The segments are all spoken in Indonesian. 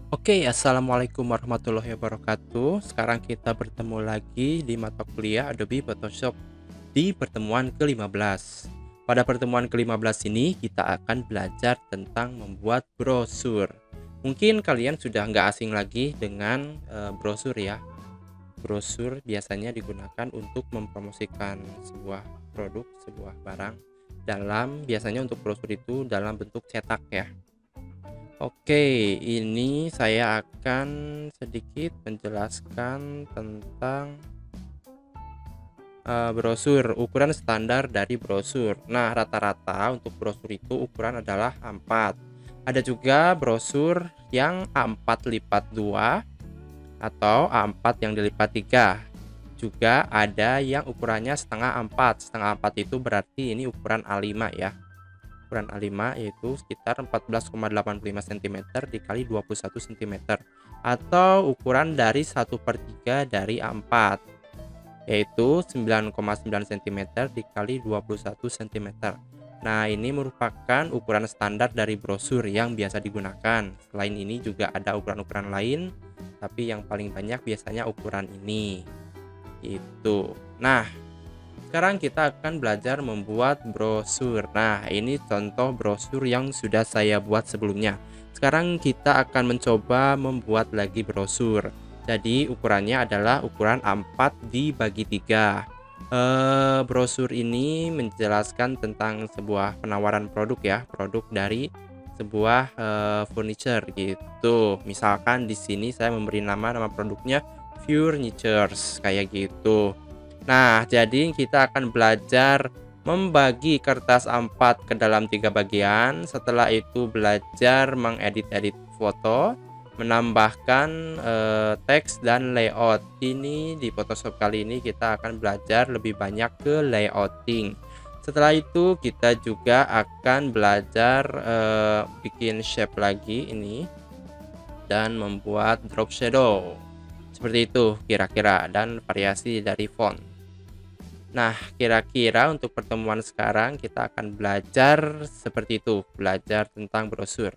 Assalamualaikum warahmatullahi wabarakatuh. Sekarang kita bertemu lagi di mata kuliah Adobe Photoshop di pertemuan ke-15. Pada pertemuan ke-15 ini kita akan belajar tentang membuat brosur. Mungkin kalian sudah nggak asing lagi dengan brosur ya. Brosur biasanya digunakan untuk mempromosikan sebuah produk, sebuah barang. Biasanya untuk brosur itu dalam bentuk cetak ya. Ini saya akan sedikit menjelaskan tentang brosur, ukuran standar dari brosur. Nah, rata-rata untuk brosur itu ukuran adalah A4. Ada juga brosur yang A4 lipat 2 atau A4 yang dilipat 3. Juga ada yang ukurannya setengah A4. Setengah A4 itu berarti ini ukuran A5 ya. Ukuran A5 yaitu sekitar 14,85 cm dikali 21 cm atau ukuran dari 1/3 dari A4 yaitu 9,9 cm dikali 21 cm. Nah, ini merupakan ukuran standar dari brosur yang biasa digunakan. Selain ini juga ada ukuran-ukuran lain, tapi yang paling banyak biasanya ukuran ini. Nah, sekarang kita akan belajar membuat brosur. Nah, ini contoh brosur yang sudah saya buat sebelumnya. Sekarang kita akan mencoba membuat lagi brosur. Jadi ukurannya adalah ukuran A4 dibagi 3. Brosur ini menjelaskan tentang sebuah penawaran produk ya, produk dari sebuah furniture gitu. Misalkan di sini saya memberi nama produknya Furnitures kayak gitu. Nah, jadi kita akan belajar membagi kertas A4 ke dalam 3 bagian. Setelah itu belajar mengedit-edit foto, menambahkan teks dan layout. Ini di Photoshop kali ini kita akan belajar lebih banyak ke layouting. Setelah itu kita juga akan belajar bikin shape lagi ini dan membuat drop shadow. Seperti itu kira-kira, dan variasi dari font. Nah, kira-kira untuk pertemuan sekarang kita akan belajar seperti itu, belajar tentang brosur.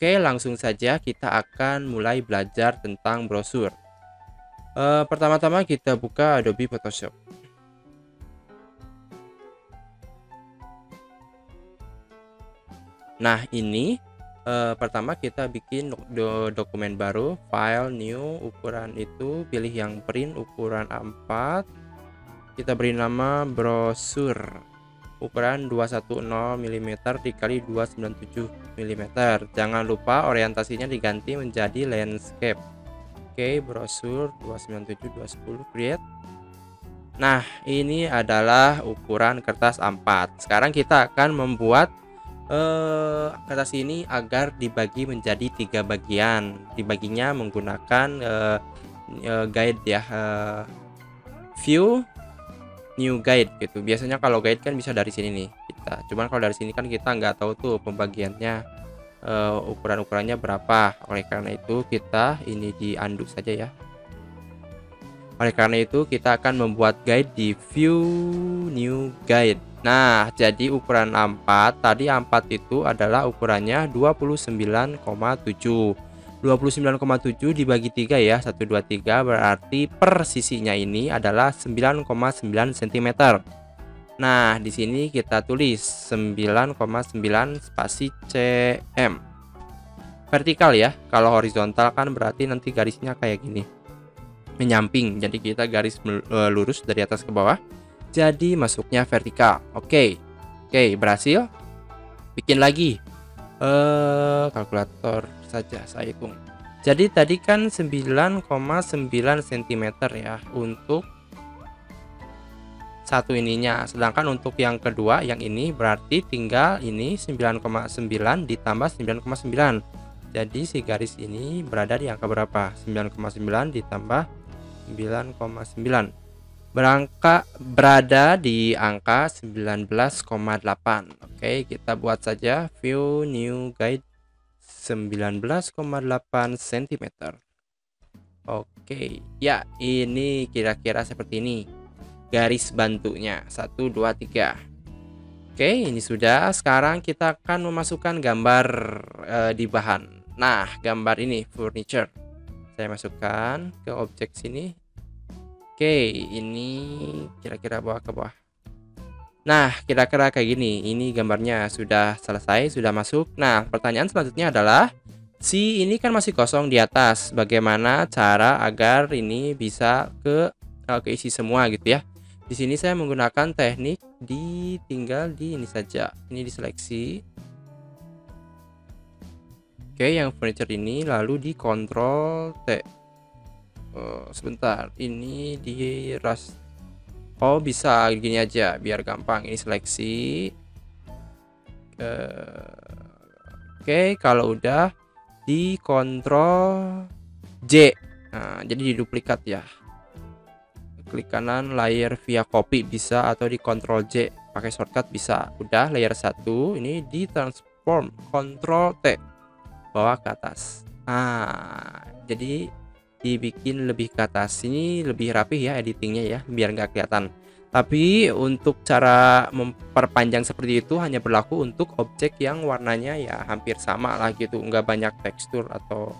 Langsung saja kita akan mulai belajar tentang brosur. Pertama-tama kita buka Adobe Photoshop. Nah, ini pertama kita bikin dokumen baru, file new, ukuran itu pilih yang print ukuran A4. Kita beri nama brosur ukuran 210 mm dikali 297 mm. Jangan lupa orientasinya diganti menjadi landscape. Brosur 297 210 create. Nah, ini adalah ukuran kertas A4. Sekarang kita akan membuat kertas ini agar dibagi menjadi 3 bagian. Dibaginya menggunakan guide ya, view new guide gitu. Biasanya kalau guide kan bisa dari sini nih kita. Cuman kalau dari sini kan kita nggak tahu tuh pembagiannya ukuran-ukurannya berapa. Oleh karena itu kita ini di undo saja ya. Oleh karena itu kita akan membuat guide di view new guide. Nah, jadi ukuran A4 tadi A4 itu adalah ukurannya 29,7. 29,7 dibagi 3 ya, 1 2 3 berarti per sisinya ini adalah 9,9 cm. Nah, di sini kita tulis 9,9 spasi cm. Vertikal ya. Kalau horizontal kan berarti nanti garisnya kayak gini, menyamping. Jadi kita garis lurus dari atas ke bawah. Jadi masuknya vertikal. Oke, berhasil. Bikin lagi. Kalkulator saja saya hitung. Jadi tadi kan 9,9 cm ya untuk satu ininya. Sedangkan untuk yang kedua yang ini berarti tinggal ini 9,9 ditambah 9,9. Jadi si garis ini berada di angka berapa? 9,9 ditambah 9,9. Berada di angka 19,8. Kita buat saja view new guide 19,8 cm. Ya, ini kira-kira seperti ini garis bantunya 1 2 3. Ini sudah. Sekarang kita akan memasukkan gambar di bahan. Nah, gambar ini furniture. Saya masukkan ke objek sini. Oke, ini kira-kira bawah ke bawah. Nah, kira-kira kayak gini. Ini gambarnya sudah selesai, sudah masuk. Nah, pertanyaan selanjutnya adalah si ini kan masih kosong di atas. Bagaimana cara agar ini bisa keisi semua gitu ya. Di sini saya menggunakan teknik tinggal di ini saja. Ini diseleksi. Oke, yang furniture ini lalu di Ctrl T. Sebentar, ini di ras. Oh, bisa gini aja biar gampang. Ini seleksi. Oke, kalau udah di Ctrl J. Nah, jadi diduplikat ya. Klik kanan layer via copy bisa, atau di Ctrl J pakai shortcut bisa. Udah layer 1 ini di transform Ctrl T bawah ke atas. Nah, jadi dibikin lebih ke atas. Ini lebih rapih ya editingnya ya, biar nggak kelihatan. Tapi untuk cara memperpanjang seperti itu hanya berlaku untuk objek yang warnanya ya hampir sama lah gitu, nggak banyak tekstur, atau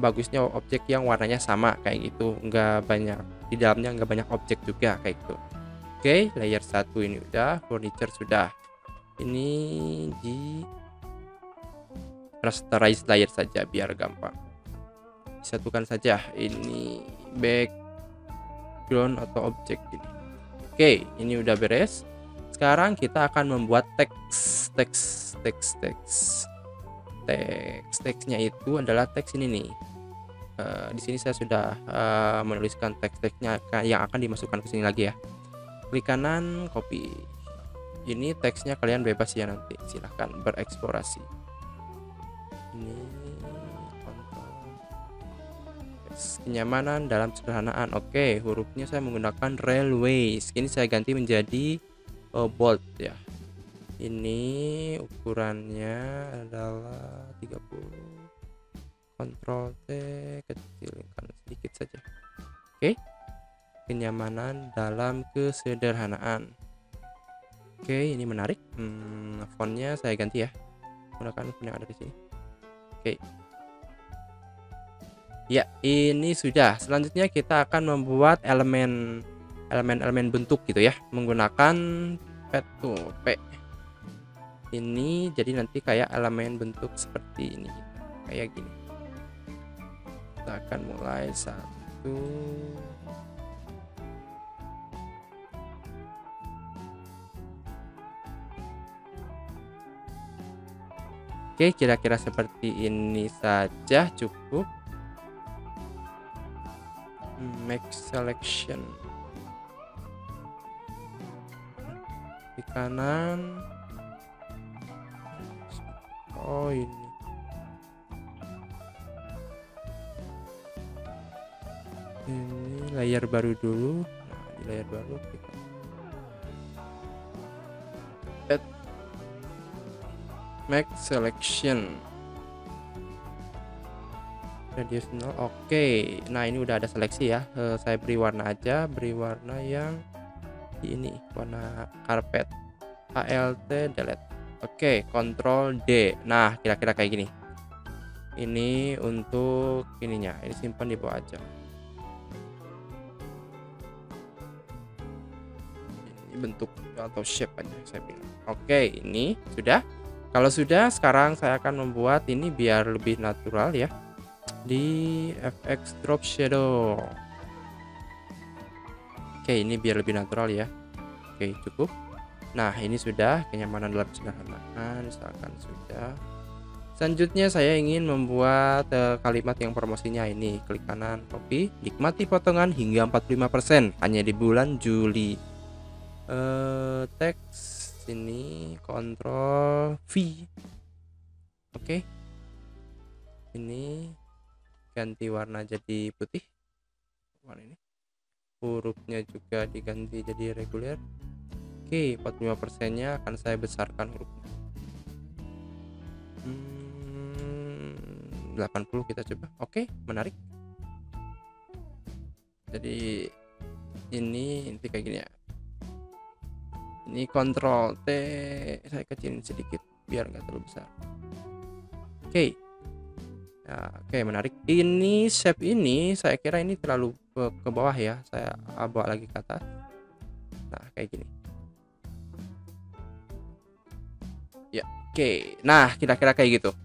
bagusnya objek yang warnanya sama kayak gitu, nggak banyak di dalamnya, nggak banyak objek juga kayak gitu. Oke, layer 1 ini udah, furniture sudah. Ini di rasterize layer saja biar gampang. Disatukan saja ini background atau objek ini. Oke, ini udah beres. Sekarang kita akan membuat teksnya itu adalah teks ini nih. Di sini saya sudah menuliskan teksnya yang akan dimasukkan ke sini lagi ya. Klik kanan, copy. Ini teksnya kalian bebas ya nanti. Silahkan bereksplorasi. Ini kenyamanan dalam sederhanaan. Oke, hurufnya saya menggunakan railways. Ini saya ganti menjadi bold ya. Ini ukurannya adalah 30. Ctrl T, kecilkan sedikit saja. Oke. Kenyamanan dalam kesederhanaan. Oke, ini menarik. Fontnya saya ganti ya. Gunakan font yang ada di sini. Oke. Ya, ini sudah. Selanjutnya kita akan membuat elemen bentuk gitu ya, menggunakan P. Ini jadi nanti kayak elemen bentuk seperti ini, kayak gini. Kita akan mulai 1. Oke, kira-kira seperti ini saja cukup. Make selection di kanan. Oh, ini layar baru dulu. Nah, di layar baru kita add make selection radius 0. Oke, nah ini udah ada seleksi ya. Saya beri warna aja, beri warna yang di ini, warna karpet. Alt delete. Oke, Ctrl D. Nah, kira-kira kayak gini. Ini untuk ininya, ini simpan di bawah aja. Ini bentuk atau shape aja saya bilang. Oke, ini sudah. Kalau sudah, sekarang saya akan membuat ini biar lebih natural ya. Di FX drop shadow. Oke, ini biar lebih natural ya. Oke, cukup. Nah, ini sudah kenyamanan dalam sederhanaan, misalkan sudah. Selanjutnya saya ingin membuat kalimat yang promosinya ini. Klik kanan, copy, nikmati potongan hingga 45% hanya di bulan Juli. Teks ini Ctrl V. Oke. Ini ganti warna jadi putih. Warna ini. Hurufnya juga diganti jadi reguler. Oke, 45%-nya akan saya besarkan hurufnya. 80 kita coba. Oke, menarik. Jadi ini nanti kayak gini ya. Ini Ctrl T, saya kecilin sedikit biar nggak terlalu besar. Oke. Ya, oke, menarik. Ini shape ini saya kira ini terlalu ke bawah ya. Saya bawa lagi ke atas. Nah, kayak gini. Ya, oke. Nah, kira-kira kayak gitu.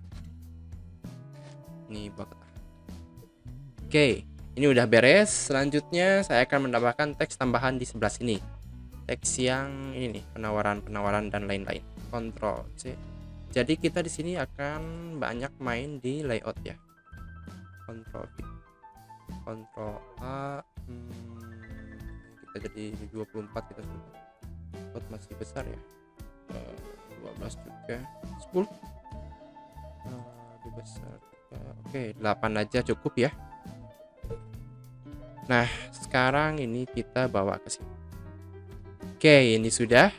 Ini buat. Oke, ini udah beres. Selanjutnya saya akan menambahkan teks tambahan di sebelah sini. Teks yang ini nih, penawaran dan lain-lain. Ctrl C. Jadi kita di sini akan banyak main di layout ya. Ctrl V, Ctrl A. Kita jadi 24 kita sudah. Layout masih besar ya. 12 juga. 10. Lebih besar. Oke, 8 aja cukup ya. Nah, sekarang ini kita bawa ke sini. Oke, ini sudah.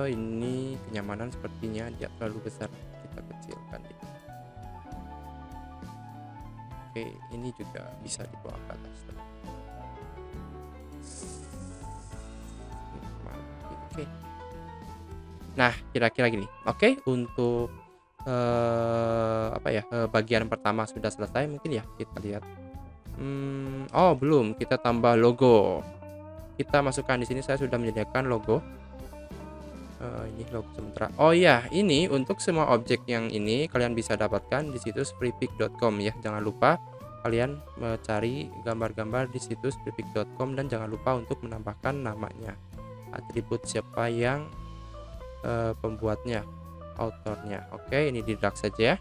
Ini kenyamanan sepertinya dia terlalu besar. Kita kecilkan dikit. Oke, ini juga bisa dibawa ke atas. Oke. Nah, kira-kira gini. Oke, untuk bagian pertama sudah selesai mungkin ya. Kita lihat. Oh, belum. Kita tambah logo. Kita masukkan di sini. Saya sudah menyediakan logo. Ini logo sementara. Oh ya, ini untuk semua objek yang ini kalian bisa dapatkan di situs freepik.com ya. Jangan lupa kalian mencari gambar-gambar di situs freepik.com dan jangan lupa untuk menambahkan namanya, atribut siapa yang pembuatnya, autornya. Oke, ini di drag saja ya.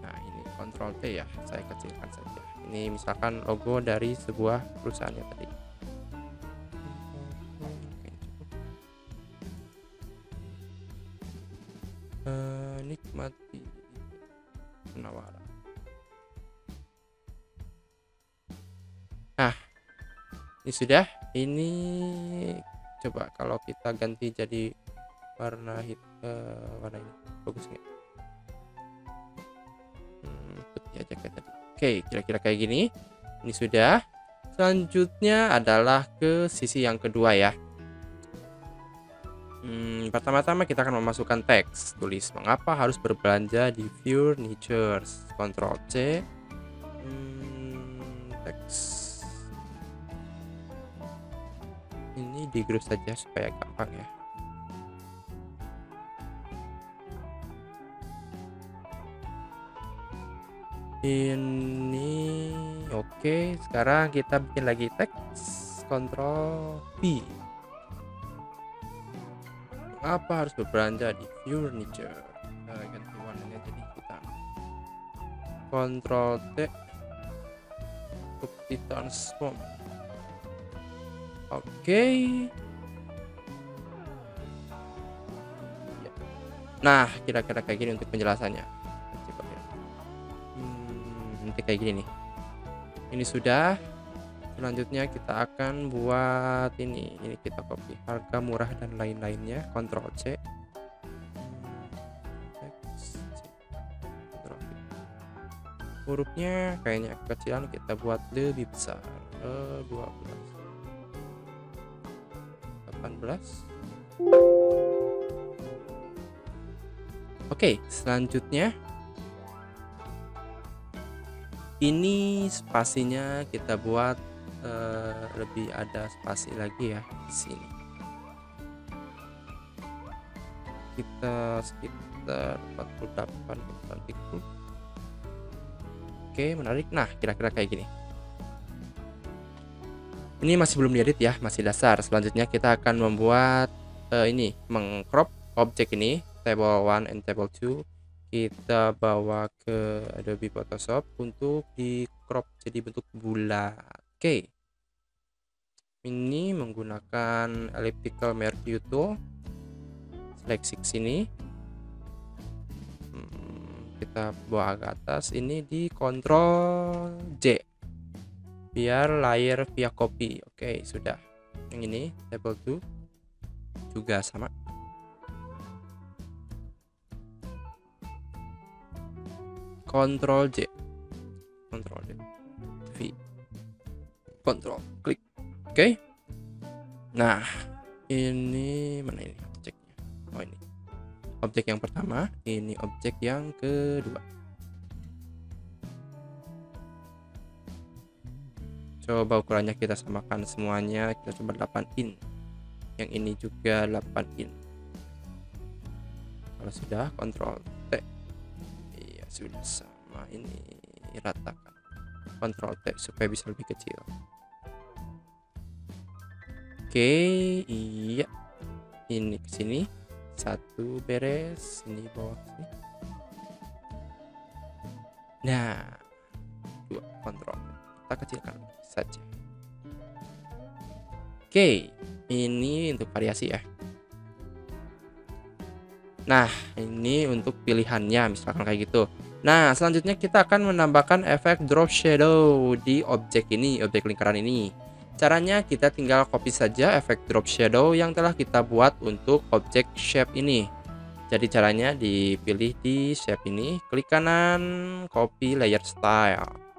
Nah, ini Ctrl T ya. Saya kecilkan saja. Ini misalkan logo dari sebuah perusahaannya tadi. Nikmati penawaran. Nah, ini sudah. Ini coba kalau kita ganti jadi warna warna ini bagus nggak? Putih aja kayak tadi. Oke, kira-kira kayak gini. Ini sudah. Selanjutnya adalah ke sisi yang kedua ya. Pertama-tama kita akan memasukkan teks. Tulis mengapa harus berbelanja di furnitures. Ctrl C. Teks. Ini di group saja supaya gampang ya. Ini oke. Sekarang kita bikin lagi teks. Ctrl V. Apa harus berbelanja di furniture? Ganti warnanya jadi hitam. Ctrl T untuk transform. Oke. Ya. Nah, kira-kira kayak gini untuk penjelasannya. Coba ya. Nanti kayak gini nih. Ini sudah. Selanjutnya kita akan buat ini kita copy harga murah dan lain-lainnya. Ctrl C. Hurufnya kayaknya kekecilan, kita buat lebih besar. 12, 18. Oke, selanjutnya ini spasinya kita buat lebih ada spasi lagi ya di sini. Kita sekitar 48 30. Oke, menarik. Nah, kira-kira kayak gini. Ini masih belum diedit ya, masih dasar. Selanjutnya kita akan membuat ini mengcrop objek ini, table 1 and table 2. Kita bawa ke Adobe Photoshop untuk di crop jadi bentuk bulat. Oke. Ini menggunakan elliptical merge tool. Seleksi ke sini. Kita bawa ke atas. Ini di Ctrl J. Biar layer via copy. Oke, sudah. Yang ini table 2 juga sama. Ctrl J. Ctrl J. V. Ctrl klik. Oke. Nah, ini mana ini objeknya? Oh, ini. objek yang pertama, ini objek yang kedua. Coba ukurannya kita samakan semuanya, kita coba 8 in. Yang ini juga 8 in. Kalau sudah, Ctrl T. Iya, sudah sama, ini ratakan. Ctrl T supaya bisa lebih kecil. Oke, iya. Ini ke sini. Satu beres, ini bawah sini. Nah, dua kontrol. Kita kecilkan saja. Oke, ini untuk variasi ya. Nah, ini untuk pilihannya, misalkan kayak gitu. Nah, selanjutnya kita akan menambahkan efek drop shadow di objek ini, objek lingkaran ini. Caranya kita tinggal copy saja efek drop shadow yang telah kita buat untuk objek shape ini. Jadi caranya dipilih di shape ini, klik kanan, copy layer style.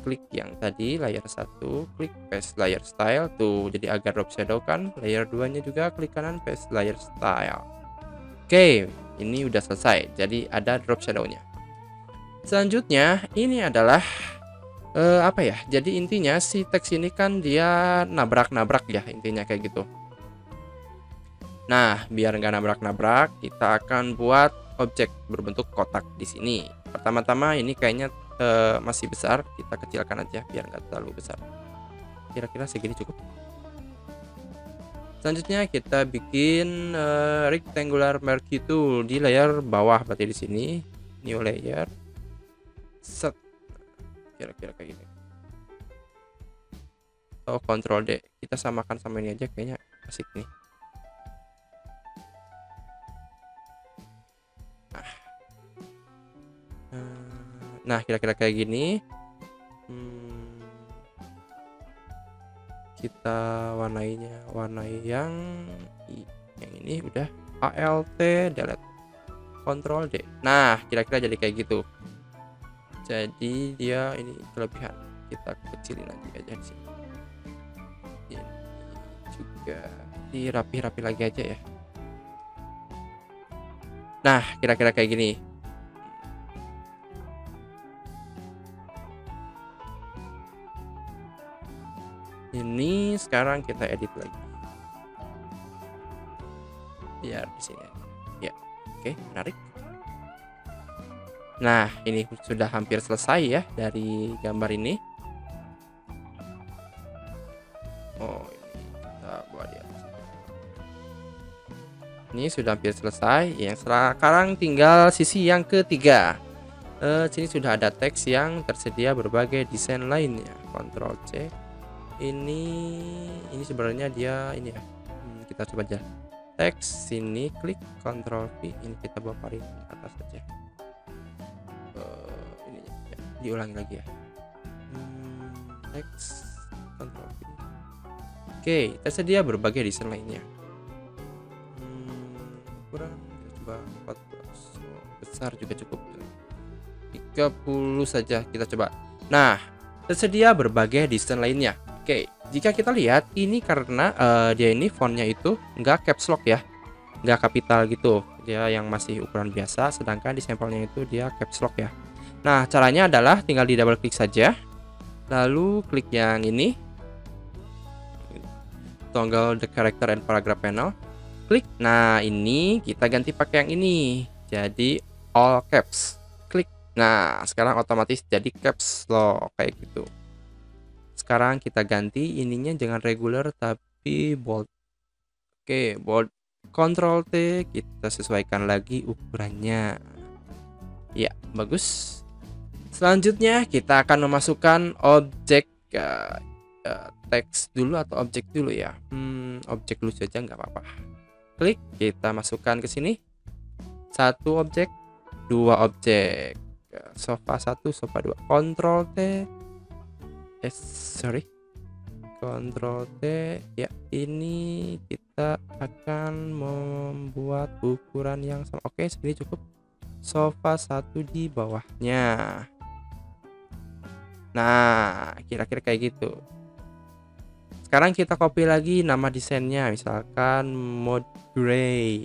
Klik yang tadi layer 1, klik paste layer style tuh, jadi agar drop shadow kan. Layer 2 nya juga klik kanan, paste layer style. Oke, ini udah selesai, jadi ada drop shadow-nya. Selanjutnya ini adalah apa ya, jadi intinya si teks ini kan dia nabrak-nabrak ya, intinya kayak gitu. Nah, biar nggak nabrak-nabrak, kita akan buat objek berbentuk kotak di sini. Pertama-tama ini kayaknya masih besar, kita kecilkan aja biar nggak terlalu besar. Kira-kira segini cukup. Selanjutnya kita bikin rectangular marquee tool di layer bawah, berarti di sini new layer. Set. Kira-kira kayak gini. Oh, Ctrl D. Kita samakan sama ini aja, kayaknya asik nih. Nah, kira-kira kayak gini. Kita warnai yang ini udah Alt delete, Ctrl D. Nah, kira-kira jadi kayak gitu. Jadi dia ini kelebihan, kita kecilin aja di sini. Ini juga dirapi-rapi lagi aja ya. Nah, kira-kira kayak gini. Ini sekarang kita edit lagi. Biar di sini aja. Ya, oke, menarik. Nah, ini sudah hampir selesai ya dari gambar ini. Oh, ini kita buat di atas. Ini sudah hampir selesai. Yang sekarang tinggal sisi yang ketiga. Sini sudah ada teks yang tersedia berbagai desain lainnya. Ctrl C. Ini sebenarnya dia ini ya. Kita coba aja. Teks sini, klik Ctrl V. Ini kita bawa paling atas saja. Ini ya, diulangi lagi ya. Teks Ctrl V. Oke, tersedia berbagai desain lainnya. Kurang, kita coba 14. Besar juga cukup. 30 saja kita coba. Nah, tersedia berbagai desain lainnya. Oke, jika kita lihat ini karena dia ini fontnya itu nggak caps lock ya, nggak kapital gitu, dia yang masih ukuran biasa, sedangkan di sampelnya itu dia caps lock ya. Nah, caranya adalah tinggal di double klik saja, lalu klik yang ini, toggle the character and paragraph panel, klik. Nah, ini kita ganti pakai yang ini, jadi all caps, klik. Nah, sekarang otomatis jadi caps lock kayak gitu. Sekarang kita ganti ininya jangan regular tapi bold. Oke, bold. Ctrl T, kita sesuaikan lagi ukurannya. Ya, bagus. Selanjutnya kita akan memasukkan objek teks dulu atau objek dulu ya. Objek dulu saja nggak apa-apa. Klik, kita masukkan ke sini. Satu objek, dua objek. Sofa 1, sofa 2. Ctrl T. Ctrl T ya, ini kita akan membuat ukuran yang sama. Oke, segini cukup. Sofa 1 di bawahnya. Nah, kira-kira kayak gitu. Sekarang kita copy lagi nama desainnya, misalkan mode gray.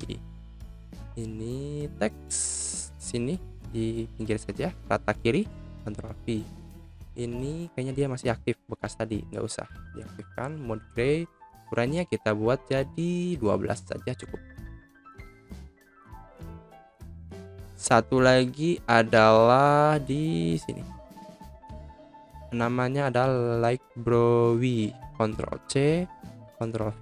Ini teks sini di pinggir saja, rata kiri, Ctrl V. Ini kayaknya dia masih aktif bekas tadi, nggak usah diaktifkan. Mode gray, ukurannya kita buat jadi 12 saja cukup. Satu lagi adalah di sini. Namanya adalah like browi, Ctrl C, Ctrl V.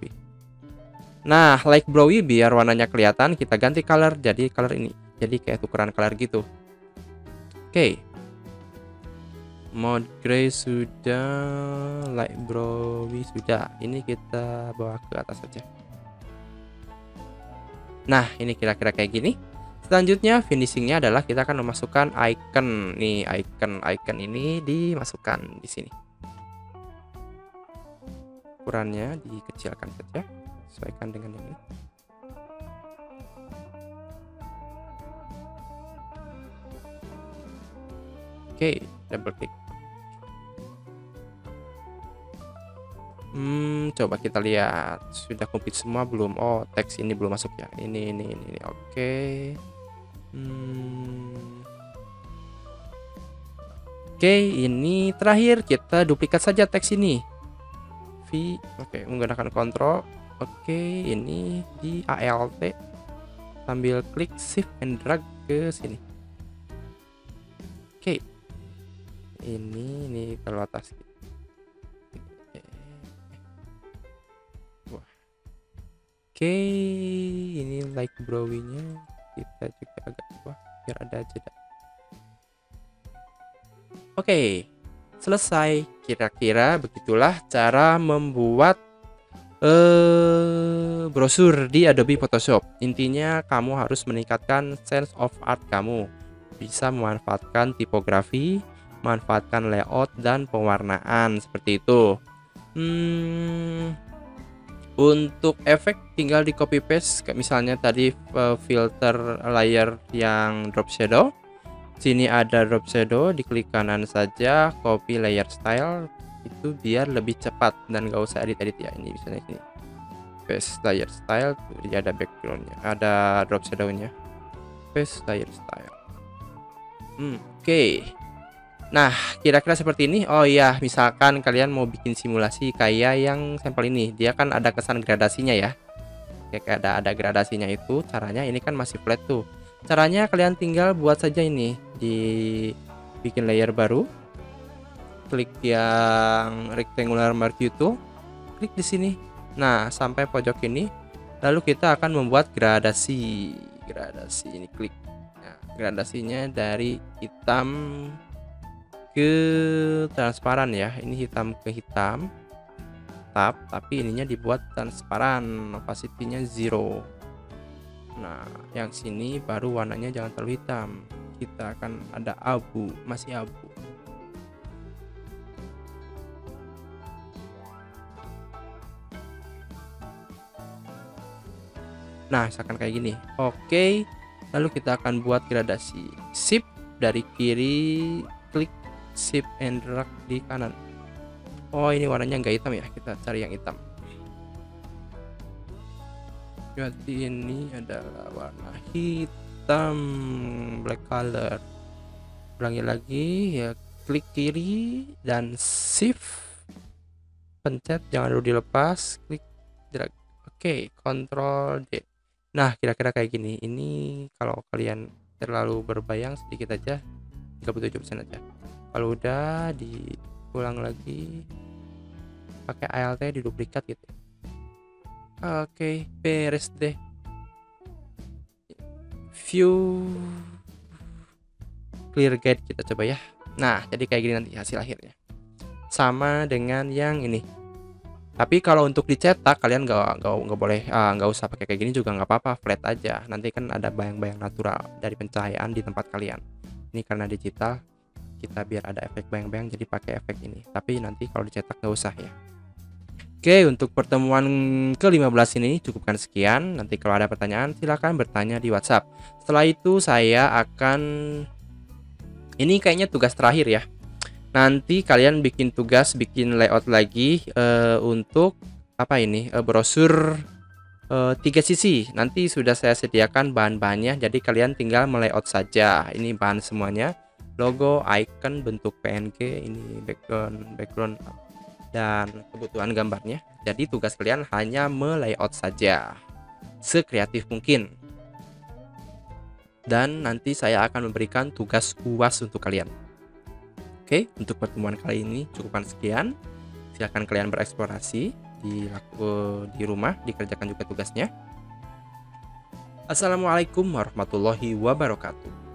Nah, like browi biar warnanya kelihatan, kita ganti color jadi color ini. Jadi kayak tukeran color gitu. Oke. Mode gray sudah, like browi sudah. Ini kita bawa ke atas saja. Nah, ini kira-kira kayak gini. Selanjutnya finishingnya adalah kita akan memasukkan icon. Nih, icon ini dimasukkan di sini. Ukurannya dikecilkan saja, sesuaikan dengan yang ini. Oke, double klik. Coba kita lihat sudah komplit semua belum? Oh, teks ini belum masuk ya. Ini. Oke. Oke, ini terakhir kita duplikat saja teks ini. Oke, menggunakan kontrol. Oke, ini di ALT sambil klik shift and drag ke sini. Oke. Ini kalau atas. Oke, ini like browinya kita juga agak bawah biar ada jeda. Oke, selesai. Kira-kira begitulah cara membuat brosur di Adobe Photoshop. Intinya kamu harus meningkatkan sense of art kamu. Bisa memanfaatkan tipografi, manfaatkan layout dan pewarnaan seperti itu. Untuk efek tinggal di copy paste, kayak misalnya tadi filter layer yang drop shadow. Sini ada drop shadow, diklik kanan saja, copy layer style itu biar lebih cepat dan gak usah edit ya. Ini misalnya sini paste layer style, jadi ada backgroundnya, ada drop shadownya, paste layer style. Oke. Nah, kira-kira seperti ini. Oh iya, misalkan kalian mau bikin simulasi kayak yang sampel ini, dia kan ada kesan gradasinya ya. Kayak ada gradasinya itu. Caranya ini kan masih flat tuh. Caranya kalian tinggal buat saja ini di bikin layer baru. Klik yang rectangular marquee itu, klik di sini. Nah, sampai pojok ini. Lalu kita akan membuat gradasi. Ini klik. Nah, gradasinya dari hitam ke transparan ya. Ini hitam ke hitam, tapi ininya dibuat transparan, opacity-nya 0. Nah, yang sini baru warnanya jangan terlalu hitam. Kita akan ada abu, masih abu. Nah, misalkan kayak gini. Oke, lalu kita akan buat gradasi. Shift dari kiri, klik shift and drag di kanan. Oh, ini warnanya nggak hitam ya, kita cari yang hitam. Berarti ini adalah warna hitam, black color. Ulangi lagi ya, klik kiri dan shift, pencet jangan dulu dilepas, klik drag. Oke, Ctrl D. Nah, kira-kira kayak gini. Ini kalau kalian terlalu berbayang sedikit aja, 37% aja. Kalau udah diulang lagi pakai ALT diduplikat gitu. Oke, beres deh. View clear guide kita coba ya. Nah, jadi kayak gini nanti hasil akhirnya. Sama dengan yang ini. Tapi kalau untuk dicetak kalian nggak boleh, nggak usah pakai kayak gini juga nggak apa-apa, flat aja. Nanti kan ada bayang-bayang natural dari pencahayaan di tempat kalian. Ini karena digital, kita biar ada efek bayang-bayang jadi pakai efek ini. Tapi nanti kalau dicetak nggak usah ya. Oke, untuk pertemuan ke-15 ini cukupkan sekian. Nanti kalau ada pertanyaan silahkan bertanya di WhatsApp. Setelah itu saya akan, ini kayaknya tugas terakhir ya. Nanti kalian bikin tugas, bikin layout lagi untuk apa ini, brosur 3 sisi. Nanti sudah saya sediakan bahan-bahannya, jadi kalian tinggal melayout saja. Ini bahan semuanya, logo, icon, bentuk PNG, ini background dan kebutuhan gambarnya. Jadi tugas kalian hanya melayout saja sekreatif mungkin. Dan nanti saya akan memberikan tugas UAS untuk kalian. Oke, untuk pertemuan kali ini cukupan sekian. Silahkan kalian bereksplorasi di rumah, dikerjakan juga tugasnya. Assalamualaikum warahmatullahi wabarakatuh.